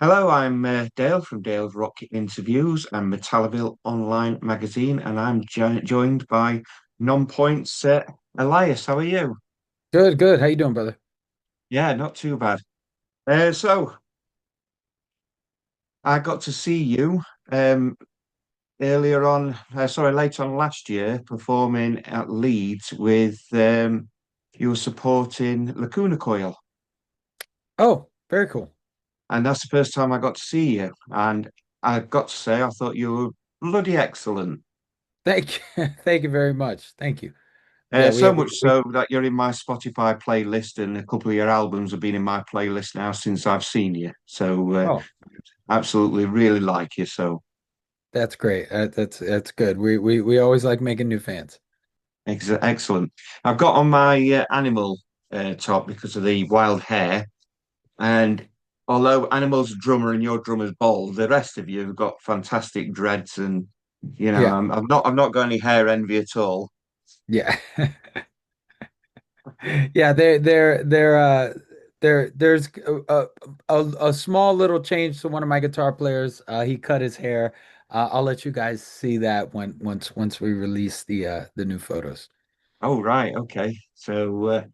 Hello, I'm Dale from Dale's Rock Interviews and Metalliville Online Magazine, and I'm joined by Nonpoint's Elias. How are you? Good, good. How you doing, brother? Yeah, not too bad. So I got to see you earlier on, sorry, late on last year, performing at Leeds with you were supporting Lacuna Coil, Oh, very cool. and that's the first time I got to see you. And I got to say, I thought you were bloody excellent. Thank you. Thank you very much. Thank you. Yeah, So much so that you're in my Spotify playlist, and a couple of your albums have been in my playlist now since I've seen you. So oh, absolutely, really like you. So that's great. That's good. We always like making new fans. excellent. I've got on my Animal top because of the wild hair, and although Animal's a drummer and your drummer's bald, the rest of you have got fantastic dreads, and Yeah. I've not got any hair envy at all. Yeah. Yeah, there's a small little change to one of my guitar players. He cut his hair. I'll let you guys see that once we release the new photos. Oh right, okay. So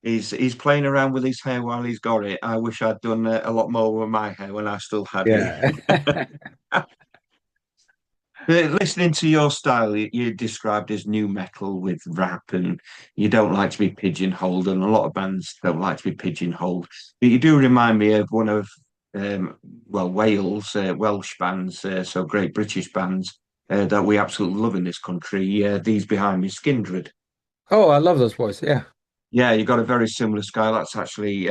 he's playing around with his hair while he's got it. I wish I'd done a lot more with my hair when I still had it. Yeah. Listening to your style, you described as new metal with rap, and you don't like to be pigeonholed, and a lot of bands don't like to be pigeonholed. But you do remind me of one of, um, Wales, Welsh bands, so great British bands that we absolutely love in this country. These behind me, Skindred. Oh, I love those boys. Yeah. Yeah, you've got a very similar style. That's actually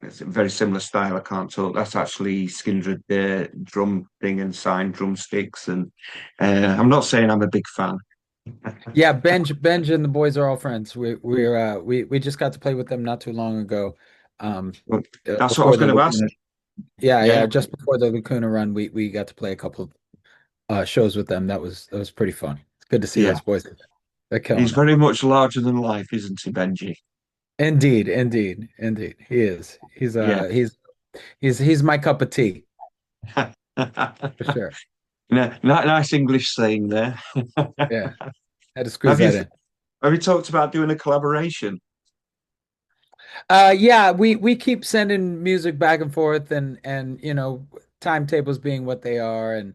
it's a very similar style. I can't talk. That's actually Skindred drum thing and signed drumsticks. And I'm not saying I'm a big fan. Yeah, Benj and the boys are all friends. We just got to play with them not too long ago. Um But that's what I Before was the going to ask. Lacuna. Yeah, Yeah, yeah, just before the Lacuna run, we got to play a couple shows with them. That was pretty fun. It's good to see yeah. those boys. They're He's killing it. very much larger than life, isn't he, Benji? Indeed, indeed, indeed. He is. He's Yeah. he's my cup of tea for sure. Nice English saying there. Yeah. Had to squeeze Have you that in. have you talked about doing a collaboration? Yeah, we keep sending music back and forth, and timetables being what they are, and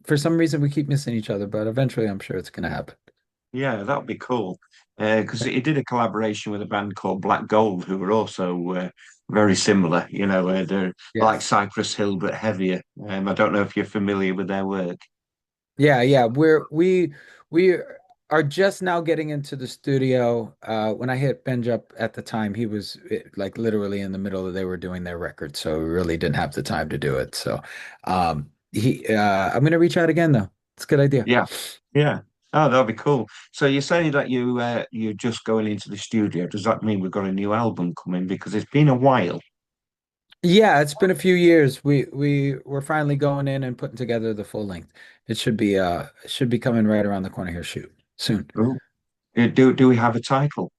for some reason we keep missing each other, but eventually I'm sure it's gonna happen. Yeah, that would be cool. Because he did a collaboration with a band called Black Gold, who were also very similar. They're like Yes. Cypress Hill but heavier. I don't know if you're familiar with their work. Yeah, yeah. We are just now getting into the studio. When I hit Benj up at the time, he was like literally in the middle of they were doing their record, so we really didn't have the time to do it. So he I'm gonna reach out again though. It's a good idea. Yeah, yeah. Oh, that'd be cool. So you're saying that you're just going into the studio. Does that mean we've got a new album coming? Because it's been a while. Yeah, it's been a few years. We're finally going in and putting together the full length. It should be coming right around the corner here, shoot, soon. Oh. Do we have a title?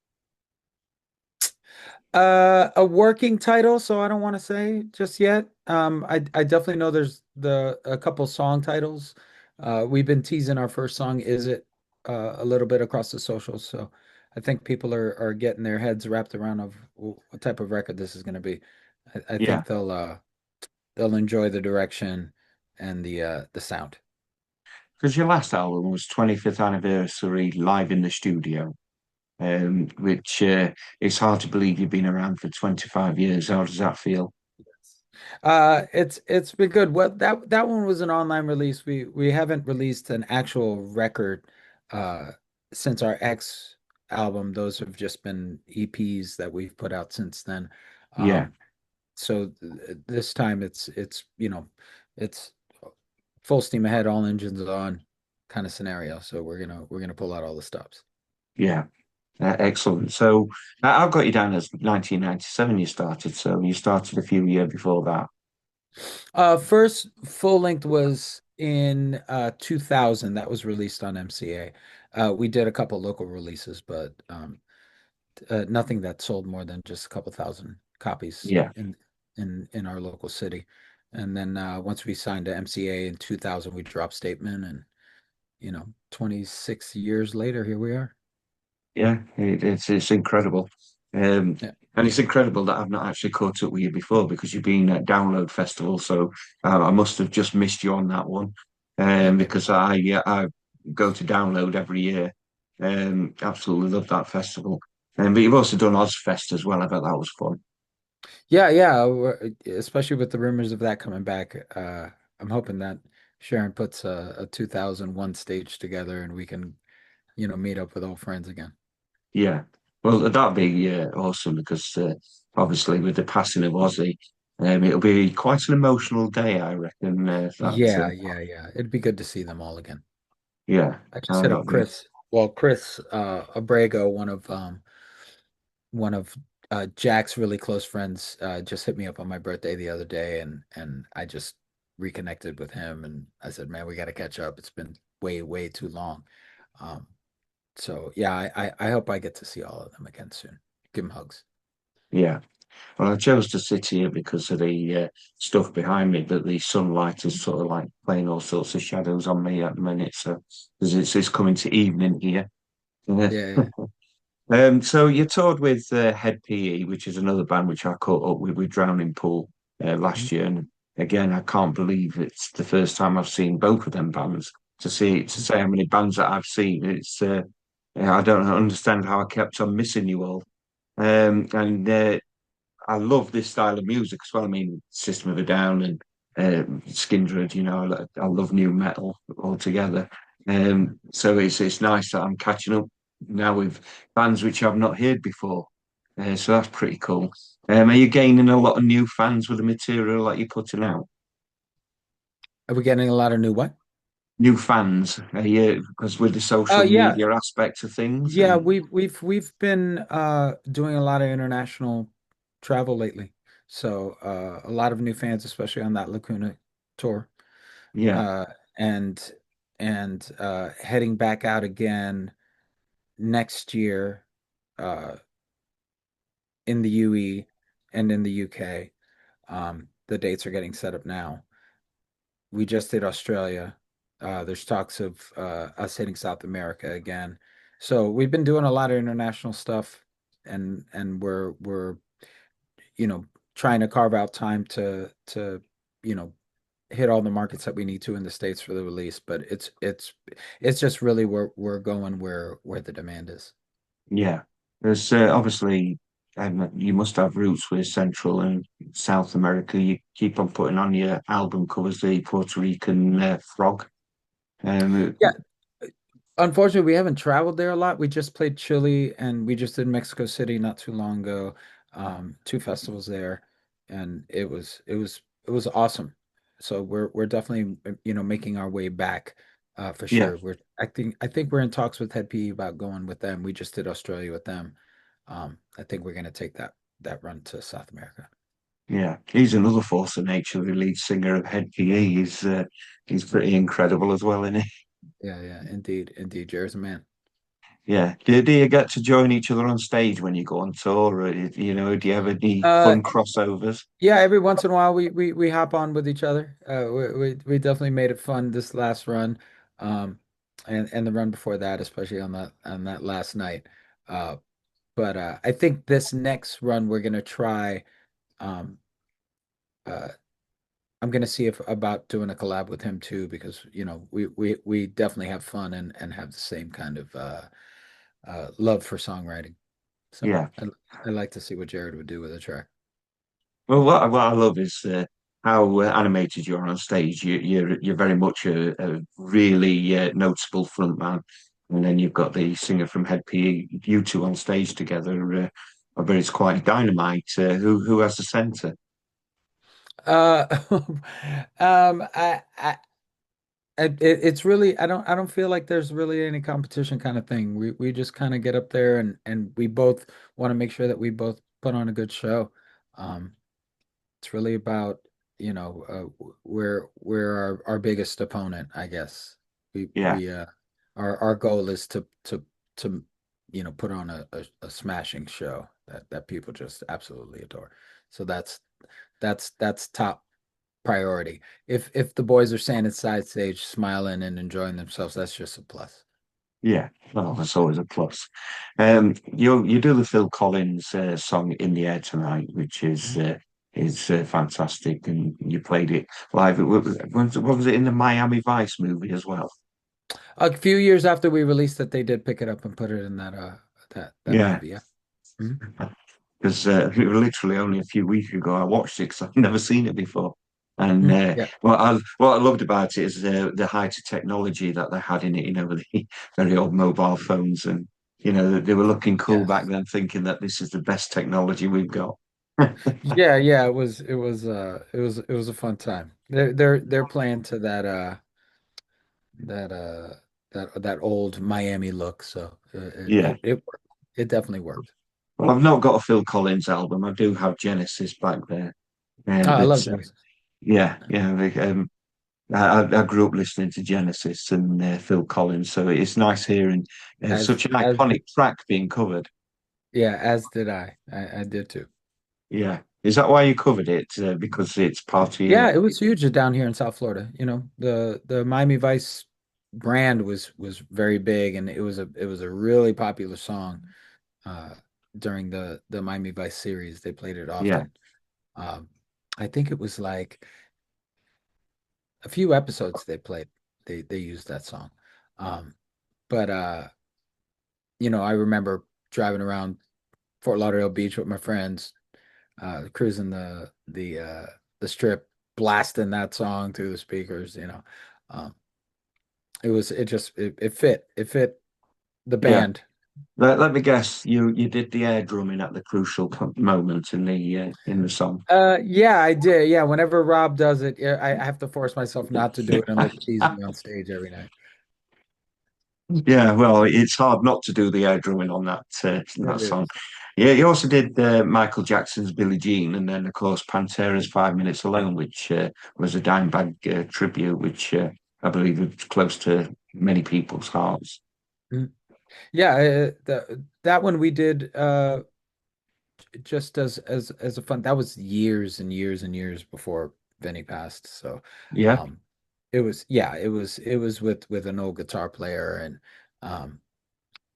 A working title, so I don't want to say just yet. I definitely know there's the a couple song titles. We've been teasing our first song, Is It, a little bit across the socials. So I think people are getting their heads wrapped around of what type of record this is going to be. I Yeah, think they'll enjoy the direction and the sound. because your last album was 25th anniversary live in the studio, which it's hard to believe you've been around for 25 years. How does that feel? It's been good. Well, that one was an online release. We haven't released an actual record uh since our X album. Those have just been EPs that we've put out since then. Yeah, Um, so this time it's it's full steam ahead, all engines on kind of scenario. So we're gonna pull out all the stops. yeah. Excellent. So I've got you down as 1997 you started. So you started a few years before that. First full length was in 2000. That was released on MCA. We did a couple local releases, but nothing that sold more than just a couple thousand copies. Yeah. In in our local city. And then once we signed to MCA in 2000, we dropped Statement, and 26 years later, here we are. Yeah, it's incredible. Yeah. And it's incredible that I've not actually caught up with you before because you've been at Download Festival. So I must have just missed you on that one. Because I go to Download every year. Absolutely love that festival. But you've also done Ozfest as well. I bet that was fun. Yeah, yeah, especially with the rumors of that coming back. I'm hoping that Sharon puts a 2001 stage together and we can, meet up with old friends again. Yeah. Well, that'd be awesome because obviously with the passing of Ozzy, it'll be quite an emotional day, I reckon. Yeah, yeah, yeah. It'd be good to see them all again. Yeah, I just hit up that'd be Chris. Well, Chris Abrego, one of Jack's really close friends, just hit me up on my birthday the other day, and I just reconnected with him, and I said, "Man, we got to catch up. It's been way, way too long." Um, so yeah, I hope I get to see all of them again soon. Give them hugs. yeah. Well, I chose to sit here because of the stuff behind me, but the sunlight is sort of like playing all sorts of shadows on me at the minute. So 'cause it's coming to evening here. Yeah. Yeah, yeah. So you toured with Head PE, which is another band which I caught up with Drowning Pool Mhm. last year, and again I can't believe it's the first time I've seen both of them bands. To say how many bands that I've seen, it's yeah, I don't understand how I kept on missing you all. And I love this style of music as well. I mean, System of a Down and Skindred. I love new metal altogether. So it's nice that I'm catching up now with bands which I've not heard before. So that's pretty cool. Are you gaining a lot of new fans with the material that you're putting out? Are we getting a lot of new what? New fans, because with the Oh social yeah, media aspect of things, yeah. and We've been doing a lot of international travel lately, so a lot of new fans, especially on that Lacuna tour. yeah, uh, and heading back out again next year uh, in the UE and in the UK. The dates are getting set up now. We just did Australia. There's talks of us hitting South America again. So we've been doing a lot of international stuff, and we're you know trying to carve out time to you know hit all the markets that we need to in the States for the release, but it's just really where we're going where the demand is. yeah. There's obviously you must have roots with Central and South America. You keep on putting on your album covers the Puerto Rican frog. Um, Yeah, unfortunately, we haven't traveled there a lot. We just played Chile and we just did Mexico City not too long ago. Two festivals there, and it was awesome. So we're definitely making our way back for yeah, sure. I think we're in talks with Head PE about going with them. We just did Australia with them. I think we're gonna take that run to South America. yeah. He's another force of nature. The lead singer of Head PE. He's pretty incredible as well, isn't he? Yeah, yeah, indeed, indeed. Jared's a man. Yeah. Do you get to join each other on stage when you go on tour? Or, do you have any Uh, fun crossovers? yeah, every once in a while we hop on with each other. We definitely made it fun this last run, um, and the run before that, especially on that last night. Uh, but I think this next run we're gonna try. Um, uh, I'm gonna see if about doing a collab with him too, because we definitely have fun and have the same kind of love for songwriting. So Yeah. I'd like to see what Jared would do with a track. Well, what I love is how animated you are on stage. You're very much a really noticeable front man, and then you've got the singer from Head PE. You two on stage together. I bet it's quite dynamite. Who has the centre? Uh, it's really I don't feel like there's really any competition kind of thing. We just kind of get up there and we both want to make sure that we both put on a good show. Um, it's really about we're our biggest opponent, I guess. We Yeah, we our goal is to put on a smashing show that people just absolutely adore. So That's top priority. If the boys are standing side stage smiling and enjoying themselves, that's just a plus. Yeah, well, that's always a plus. You do the Phil Collins song "In the Air Tonight," which is fantastic, and you played it live. What was it in the Miami Vice movie as well? A few years after we released it, they did pick it up and put it in that Yeah, movie. Yeah. Mhm. because literally only a few weeks ago I watched it because I've never seen it before. And Mhm. Yeah. what I loved about it is the height of technology that they had in it. With the very old mobile phones, and they were looking cool back Yes. then, thinking that this is the best technology we've got. Yeah, yeah, it was a fun time. They're playing to that that old Miami look, so Yeah. it worked. It definitely worked. Well, I've not got a Phil Collins album. I do have Genesis back there. Oh, I love But Genesis. yeah, yeah. I grew up listening to Genesis and Phil Collins, so it's nice hearing As such an as iconic track being covered. yeah, as did I. I did too. Yeah. Is that why you covered it? Because it's part of Yeah, your. it was huge down here in South Florida. The Miami Vice brand was very big, and it was a really popular song uh, during the Miami Vice series. They played it Yeah. often. Um, I think it was like a few episodes they played. They used that song. Um, but I remember driving around Fort Lauderdale Beach with my friends, cruising the strip, blasting that song through the speakers. Um, it fit the Yeah. band. Let me guess. You did the air drumming at the crucial moment in the song. Yeah, I did. Yeah, whenever Rob does it, yeah, I have to force myself not to do it and look cheesy on stage every night. Yeah, well, it's hard not to do the air drumming on that It song. is. Yeah, you also did Michael Jackson's "Billie Jean," and then of course Pantera's "5 Minutes Alone," which was a Dimebag tribute, which I believe is close to many people's hearts. Mm. Yeah, that one we did just as a fun. That was years and years and years before Vinny passed. So, Yeah. um, it was with an old guitar player, and um,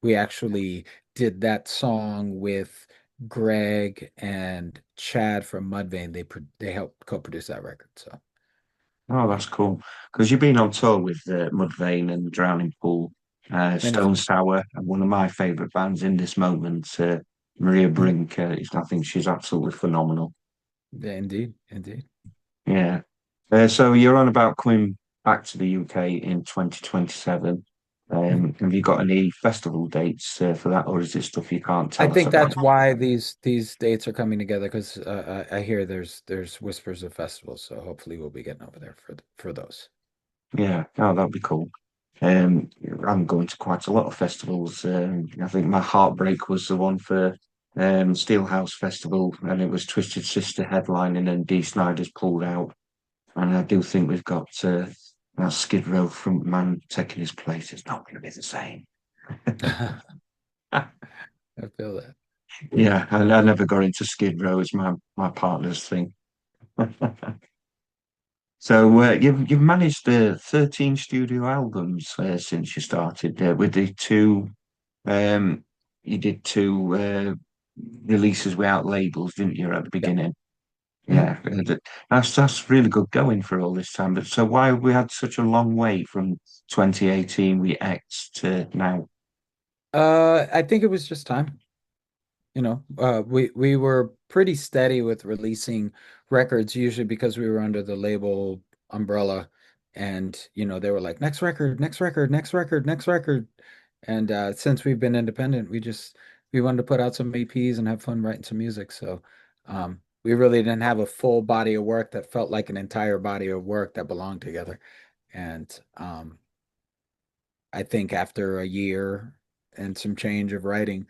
we actually did that song with Greg and Chad from Mudvayne. They helped co-produce that record. So, Oh, that's cool. Because you've been on tour with Mudvayne and Drowning Pool, many Stone times. Sour, and one of my favourite bands in this moment, Maria Mm. Brink. I think she's absolutely phenomenal. Yeah, indeed, indeed. Yeah. So you're on about coming back to the UK in 2027. Mhm. Have you got any festival dates for that, or is it stuff you can't I tell us think about? that's why these dates are coming together because I hear there's whispers of festivals, so hopefully we'll be getting over there for those. Yeah, oh, that'd be cool. I'm going to quite a lot of festivals. I think my heartbreak was the one for Steelhouse Festival, and it was Twisted Sister headlining, and Dee Snider's pulled out. And I do think we've got that Skid Row front man taking his place. It's not going to be the same. I feel that. Yeah, I never got into Skid Row as my partner's thing. So you've managed 13 studio albums since you started with the two. Um, you did two releases without labels, didn't you, at the Yeah. beginning? Mhm. Yeah, that's really good going for all this time. But so why have we had such a long wait from 2018 we X to now? I think it was just time. We were pretty steady with releasing records, usually because we were under the label umbrella, and they were like, next record, next record, next record, next record. And since we've been independent, we wanted to put out some EPs and have fun writing some music. So we really didn't have a full body of work that felt like an entire body of work that belonged together. And I think after a year and some change of writing,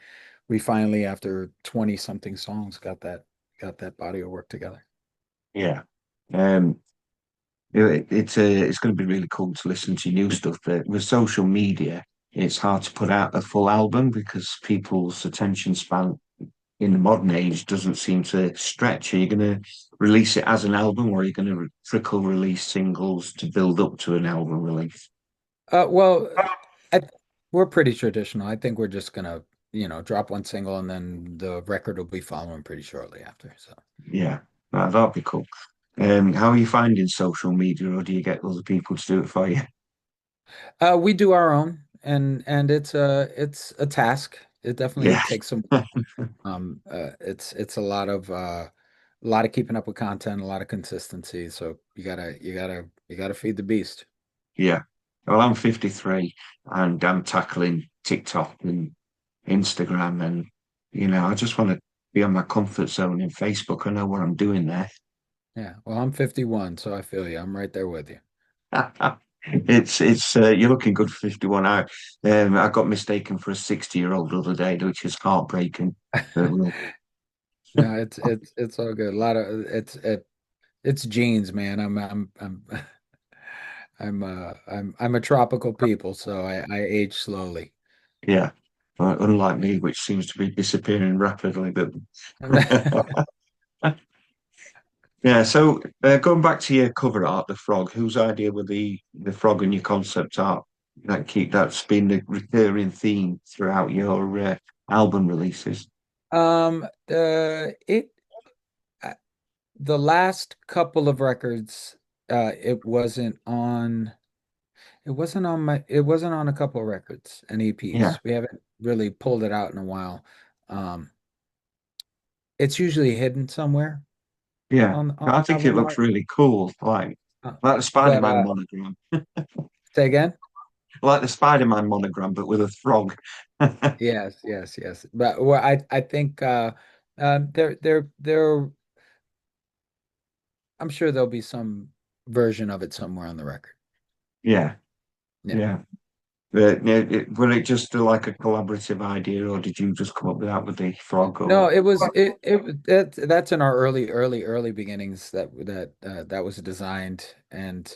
we finally, after 20 something songs, got that body of work together. Yeah. Um, it's going to be really cool to listen to new stuff, but with social media, it's hard to put out a full album because people's attention span in the modern age doesn't seem to stretch. Are you going to release it as an album, or are you going to trickle release singles to build up to an album release? Well, I, we're pretty traditional. I think we're just gonna, drop one single and then the record will be following pretty shortly after. So, Yeah, that'd be cool. How are you finding social media, or do you get other people to do it for you? we do our own, and it's a task. It definitely Yeah, takes some. It's a lot of keeping up with content, a lot of consistency. So you gotta feed the beast. yeah. Well, I'm 53 and I'm tackling TikTok and Instagram, and I just want to be on my comfort zone in Facebook. I know what I'm doing there. Yeah. Well, I'm 51, so I feel you. I'm right there with you. It's you're looking good for 51. I got mistaken for a 60-year-old the other day, which is heartbreaking. But, No, it's all good. A lot of it's genes, man. I'm a tropical people, so I age slowly. yeah, unlike me, which seems to be disappearing rapidly. But yeah, so going back to your cover art, the frog. Whose idea were the frog and your concept art? That's been the recurring theme throughout your album releases. It uh, the last couple of records, it wasn't on a couple of records and Yeah, EPs. We haven't really pulled it out in a while. Um, it's usually hidden somewhere yeah. on I think it album looks art. really cool, Uh, like the but Spider-Man monogram, say again? like the Spider-Man monogram, but with a frog. Yes, yes, yes. But well, I think there I'm sure there'll be some version of it somewhere on the record. Yeah, Yeah. yeah. Yeah, were it just like a collaborative idea, or did you just come up with that with the frog? No, Or that's in our early beginnings that was designed and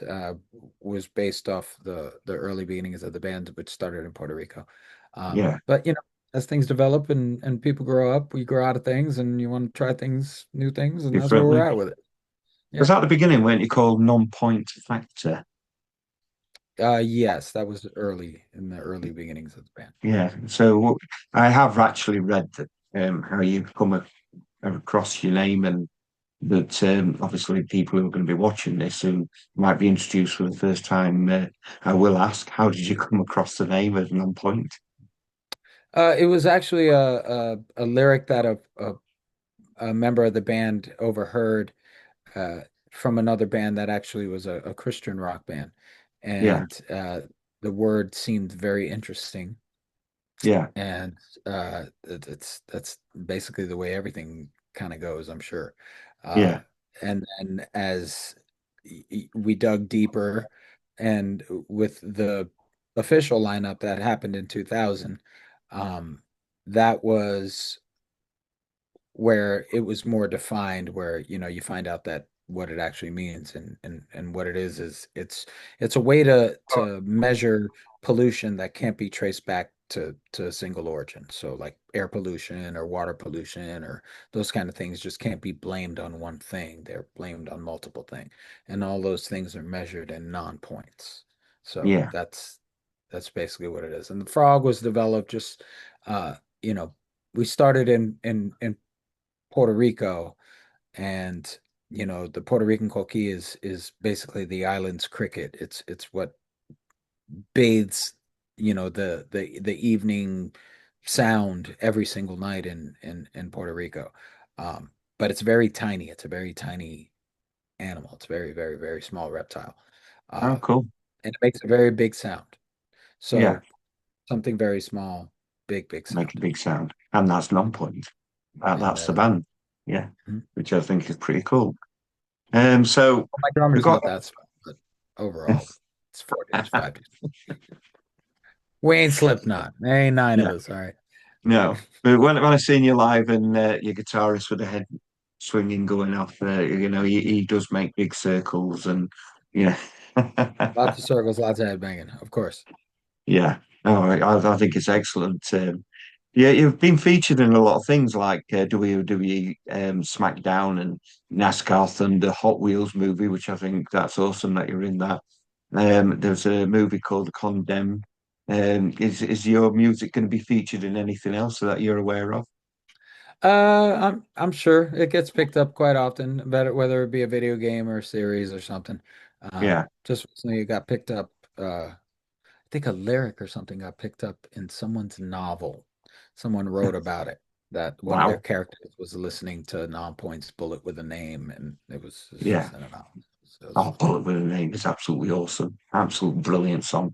was based off the early beginnings of the band, which started in Puerto Rico. yeah, But as things develop and people grow up, we grow out of things, and you want to try new things, and that's where we're differently. at with it. Was Yeah. that the beginning, weren't you called Non-Point Factor? Yes, that was early in the early beginnings of the band. Yeah. So I have actually read that how you across your name, and that obviously people who are going to be watching this who might be introduced for the first time, I will ask, how did you come across the name of Non-Point? It was actually a lyric that a member of the band overheard uh, from another band that actually was a Christian rock band, Yeah, and the word seemed very interesting, yeah, and that's basically the way everything kind of goes, I'm sure. Uh, yeah, and then as we dug deeper, and with the official lineup that happened in 2000, um, that was where it was more defined, where you find out that what it actually means, and what it is it's a way to measure pollution that can't be traced back to a single origin. So like air pollution or water pollution or those kind of things just can't be blamed on one thing. They're blamed on multiple things, and all those things are measured in non-points. So yeah. that's basically what it is. And the frog was developed just uh you know we started in Puerto Rico, and the Puerto Rican coquí is basically the island's cricket. It's what bathes the evening sound every single night in Puerto Rico. But it's very tiny. It's a very tiny animal. It's very, very, very small reptile. Oh, Uh, cool. and it makes a very big sound. Yeah, So something very small, big, big make a sound. big sound, and that's Non-Point. And That's the that band. Yeah, Mhm. which I think is pretty cool. So My we drummer's got not that small, but overall, it's four dudes, five dudes. We ain't Slipknot. There ain't nine of yeah, us. All right. no. But when I seen you live, and your guitarist with the head swinging going off, he does make big circles, and yeah, Lots of circles, lots of headbanging, of course. yeah. Oh, I think it's excellent. Yeah, you've been featured in a lot of things like WWE SmackDown and NASCAR Thunder, Hot Wheels movie, which I think that's awesome that you're in that. There's a movie called Condemned. Is your music going to be featured in anything else that you're aware of? I'm sure it gets picked up quite often, better whether it be a video game or a series or something. Yeah. Just recently it got picked up. I think a lyric or something got picked up in someone's novel. Someone wrote about it that one of their Wow. characters was listening to Nonpoint's Bullet with a Name, and it's Yeah. just in a novel. So Oh, it's Bullet with a Name is absolutely awesome. Absolute brilliant song.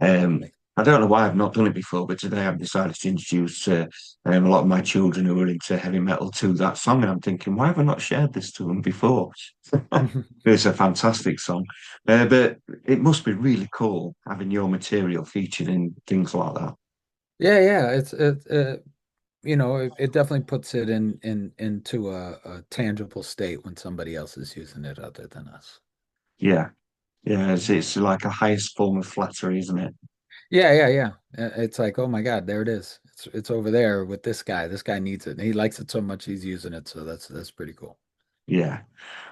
Um, I don't know why I've not done it before, but today I've decided to introduce a lot of my children who are into heavy metal to that song, and I'm thinking, why have I not shared this to them before? It's a fantastic song, but it must be really cool having your material featured in things like that. yeah, yeah. It definitely puts it into a tangible state when somebody else is using it other than us. Yeah, yeah, it's like a highest form of flattery, isn't it? Yeah, yeah, yeah. It's like, oh my God, there it is. It's over there with this guy. This guy needs it. And he likes it so much he's using it. So that's pretty cool. Yeah.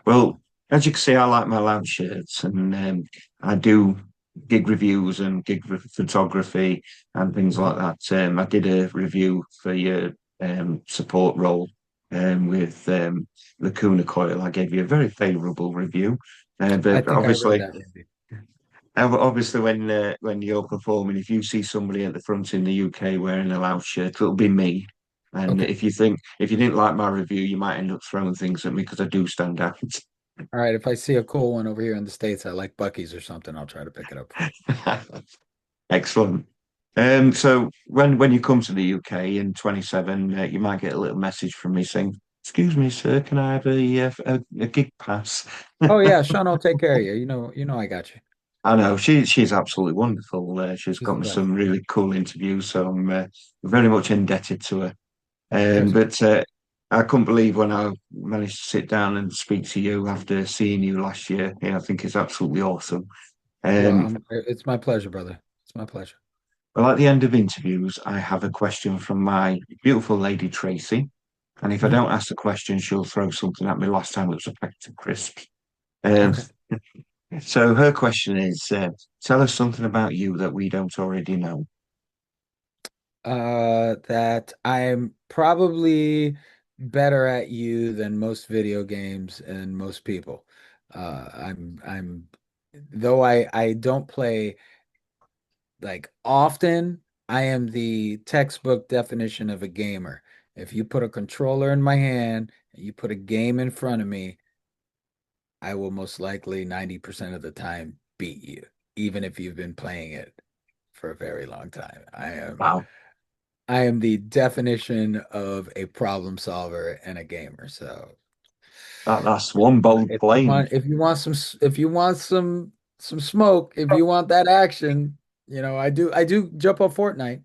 Well, as you can see, I like my lounge shirts, and I do gig reviews and photography and things like Mhm. that. I did a review for your support role with Lacuna Coil. I gave you a very favourable review, I but think I read obviously, that maybe. obviously, when you're performing, if you see somebody at the front in the UK wearing a lounge shirt, it'll be me. And Okay. if you didn't like my review, you might end up throwing things at me because I do stand out. All right. If I see a cool one over here in the States, I like Bucky's or something, I'll try to pick it up for you. Excellent. So when you come to the UK in 27, you might get a little message from me saying, "Excuse me, sir, can I have a gig pass?" Oh yeah, Sean, I'll take care of you. You know I got you. I know she's absolutely wonderful. She's She's got the me best. some really cool interviews, so I'm very much indebted to her. There's But I couldn't believe when I managed to sit down and speak to you after seeing you last year. Yeah, I think it's absolutely awesome. well, Um, it's my pleasure, brother. It's my pleasure. well, at the end of interviews, I have a question from my beautiful lady Tracy. And if I Mhm. don't ask the question, she'll throw something at me. Last time it was a packet of crisps. Um, Okay. so her question is, tell us something about you that we don't already know. That I'm probably better at you than most video games and most people. I'm though I don't play like often, I am the textbook definition of a gamer. If you put a controller in my hand and you put a game in front of me, I will most likely 90% of the time beat you, even if you've been playing it for a very long time. Wow, I am the definition of a problem solver and a gamer. So that's one bold claim. if you want some smoke, if you want that action, I do jump on Fortnite.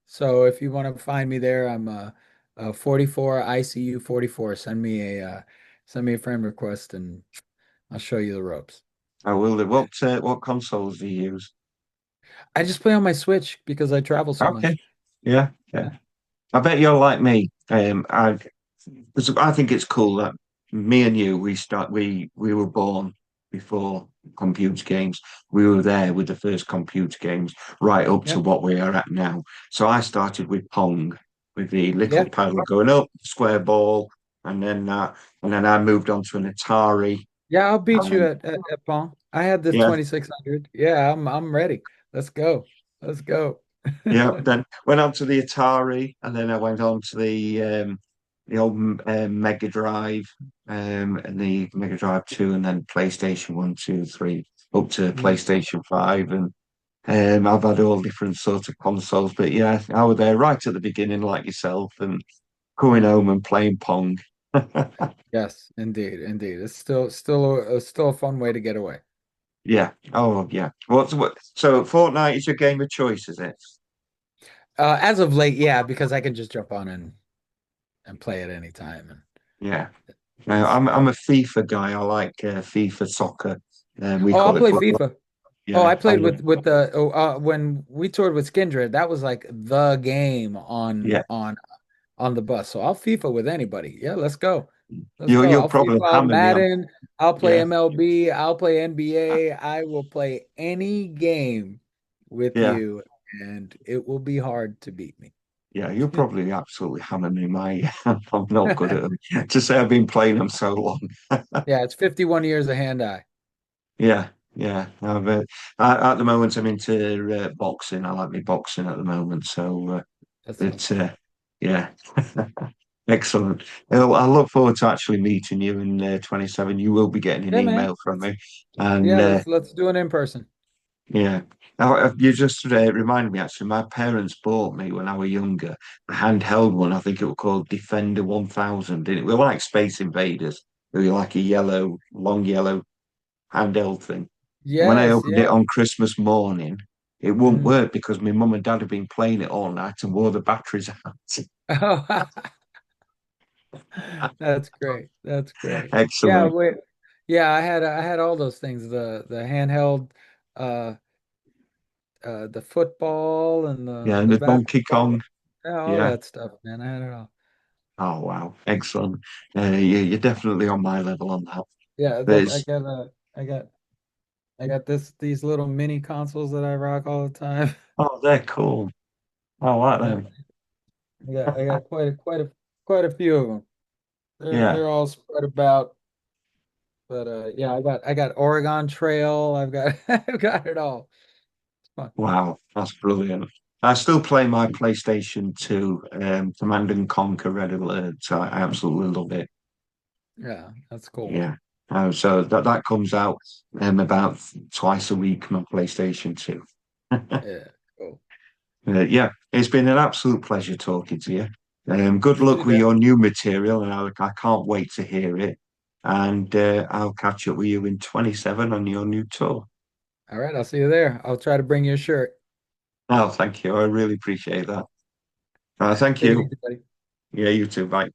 So if you want to find me there, I'm 44 ICU 44. Send me a friend request and I'll show you the ropes. I will. What consoles do you use? I just play on my Switch because I travel so Okay, much. yeah, yeah. I bet you're like me. 'Cause I think it's cool that me and you we were born before computer games. We were there with the first computer games, right up Yeah. to what we are at now. So I started with Pong, with the little Yeah. paddle going up, square ball, and then I moved on to an Atari. Yeah, I'll beat you And at Pong. I had the yeah, 2600. Yeah, I'm ready. Let's go. Let's go. yeah. Then went on to the Atari, and then I went on to the old Mega Drive, and the Mega Drive 2, and then PlayStation 1, 2, 3, up to Mhm. PlayStation 5, and I've had all different sorts of consoles. But yeah, I was there right at the beginning, like yourself, and coming Yeah. home and playing Pong. Yes, indeed, indeed. It's still a fun way to get away. Yeah. Oh, yeah. So Fortnite is your game of choice, is it? As of late, yeah, because I can just jump on and play at any time, and Yeah. it's I'm a FIFA guy. I like FIFA soccer. We oh, I'll call it play football. FIFA. Oh, Yeah, I I played love. with the when we toured with Skindred, that was like the game Yeah, on the bus. So I'll FIFA with anybody. Yeah, let's go. Let's you go. you'll I'll probably FIFA, I'll hammer me on. Madden, I'll play Yeah, MLB, I'll play NBA. I will play any game with yeah, you, and it will be hard to beat me. yeah. You'll probably absolutely hammer me, mate. I'm not good at them. To say I've been playing them so long. Yeah, it's 51 years of hand-eye. Yeah, yeah. At the moment, I'm into boxing. I like me boxing at the moment. So That sounds it's fun. yeah, excellent. I look forward to actually meeting you in 27. You will be getting an Yeah, man. email from me, and Yeah, let's do it in person. yeah. You just reminded me actually. My parents bought me when I was younger a handheld one. I think it was called Defender 1000. And it was like Space Invaders. It was like a yellow, long yellow handheld thing. When I Yes, opened it yeah. on Christmas morning, it wouldn't Mhm. work because my mum and dad had been playing it all night and wore the batteries out. Oh, that's great. That's great. Yeah, Excellent. wait. Yeah, I had all those things. The handheld uh the football and Yeah, and the the Donkey Kong. basketball. Yeah, all Yeah. that stuff, man. I had it all. Oh, wow. Excellent. You're definitely on my level on that. Yeah, that There's, I got these little mini consoles that I rock all the time. oh, they're cool. I like Yeah, them. I got quite a few of them. Yeah. They're all spread about, but yeah, I got Oregon Trail. I've got I've got it all. It's fun. Wow. That's brilliant. I still play my PlayStation 2, Command and Conquer Red Alert. So I absolutely love it. Yeah, that's cool. Yeah. So that comes out about twice a week, my PlayStation 2. Yeah, cool. Yeah, it's been an absolute pleasure talking to you. Good You too, luck with Dan. your new material, and I can't wait to hear it. And I'll catch up with you in 27 on your new tour. All right, I'll see you there. I'll try to bring you a shirt. Oh, thank you. I really appreciate that. All right, Thank take it you. easy, buddy. Yeah, you too. Bye.